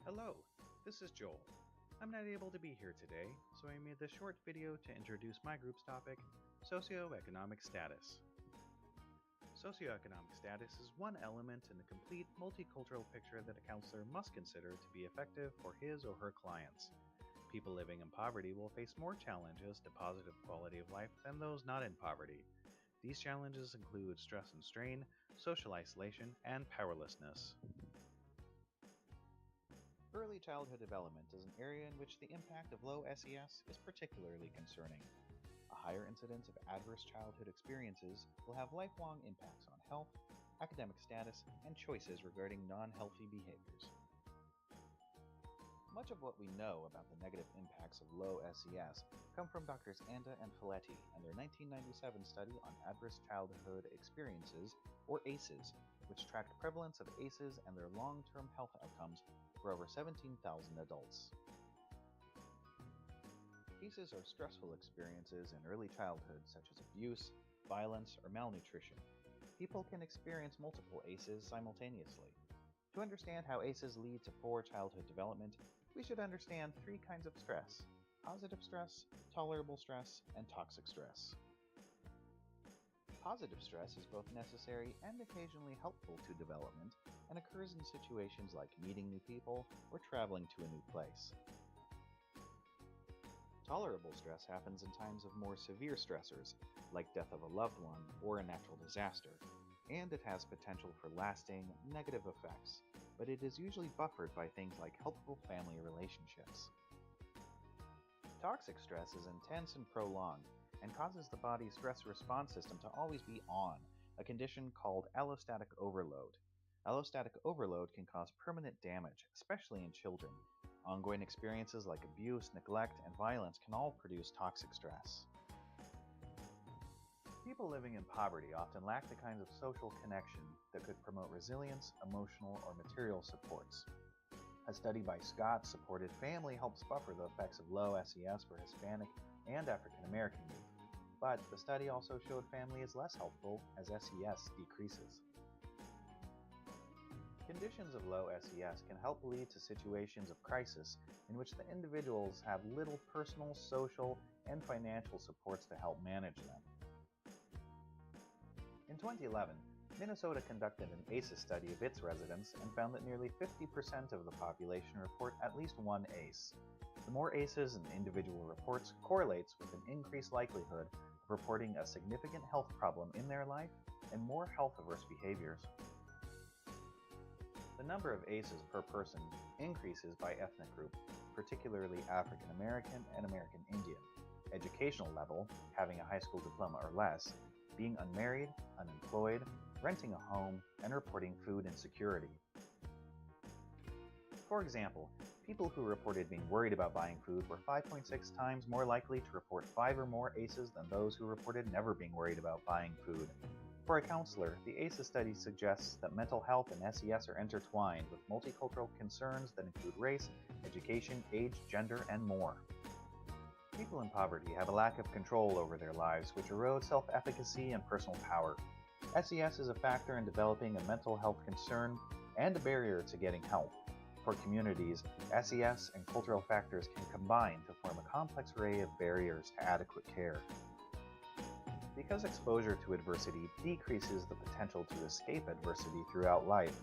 Hello, this is Joel. I'm not able to be here today, so I made this short video to introduce my group's topic, socioeconomic status. Socioeconomic status is one element in the complete multicultural picture that a counselor must consider to be effective for his or her clients. People living in poverty will face more challenges to positive quality of life than those not in poverty. These challenges include stress and strain, social isolation, and powerlessness. Early childhood development is an area in which the impact of low SES is particularly concerning. A higher incidence of adverse childhood experiences will have lifelong impacts on health, academic status, and choices regarding non-healthy behaviors. Much of what we know about the negative impacts of low SES come from Drs. Anda and Folletti and their 1997 study on adverse childhood experiences, or ACEs, which tracked prevalence of ACEs and their long-term health outcomes for over 17,000 adults. ACEs are stressful experiences in early childhood such as abuse, violence, or malnutrition. People can experience multiple ACEs simultaneously. To understand how ACEs lead to poor childhood development, we should understand three kinds of stress: positive stress, tolerable stress, and toxic stress. Positive stress is both necessary and occasionally helpful to development and occurs in situations like meeting new people or traveling to a new place. Tolerable stress happens in times of more severe stressors, like death of a loved one or a natural disaster, and it has potential for lasting, negative effects, but it is usually buffered by things like helpful family relationships. Toxic stress is intense and prolonged, and causes the body's stress response system to always be on, a condition called allostatic overload. Allostatic overload can cause permanent damage, especially in children. Ongoing experiences like abuse, neglect, and violence can all produce toxic stress. People living in poverty often lack the kinds of social connection that could promote resilience, emotional, or material supports. A study by Scott supported family helps buffer the effects of low SES for Hispanic and African American youth, but the study also showed family is less helpful as SES decreases. Conditions of low SES can help lead to situations of crisis in which the individuals have little personal, social, and financial supports to help manage them. In 2011, Minnesota conducted an ACEs study of its residents and found that nearly 50% of the population report at least one ACE. The more ACEs an individual reports correlates with an increased likelihood of reporting a significant health problem in their life and more health-averse behaviors. The number of ACEs per person increases by ethnic group, particularly African American and American Indian. Educational level, having a high school diploma or less, being unmarried, unemployed, renting a home, and reporting food insecurity. For example, people who reported being worried about buying food were 5.6 times more likely to report 5 or more ACEs than those who reported never being worried about buying food. For a counselor, the ACEs study suggests that mental health and SES are intertwined with multicultural concerns that include race, education, age, gender, and more. People in poverty have a lack of control over their lives, which erodes self-efficacy and personal power. SES is a factor in developing a mental health concern and a barrier to getting help. For communities, SES and cultural factors can combine to form a complex array of barriers to adequate care. Because exposure to adversity decreases the potential to escape adversity throughout life,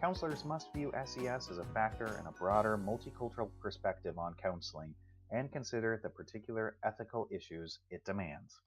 counselors must view SES as a factor in a broader multicultural perspective on counseling and consider the particular ethical issues it demands.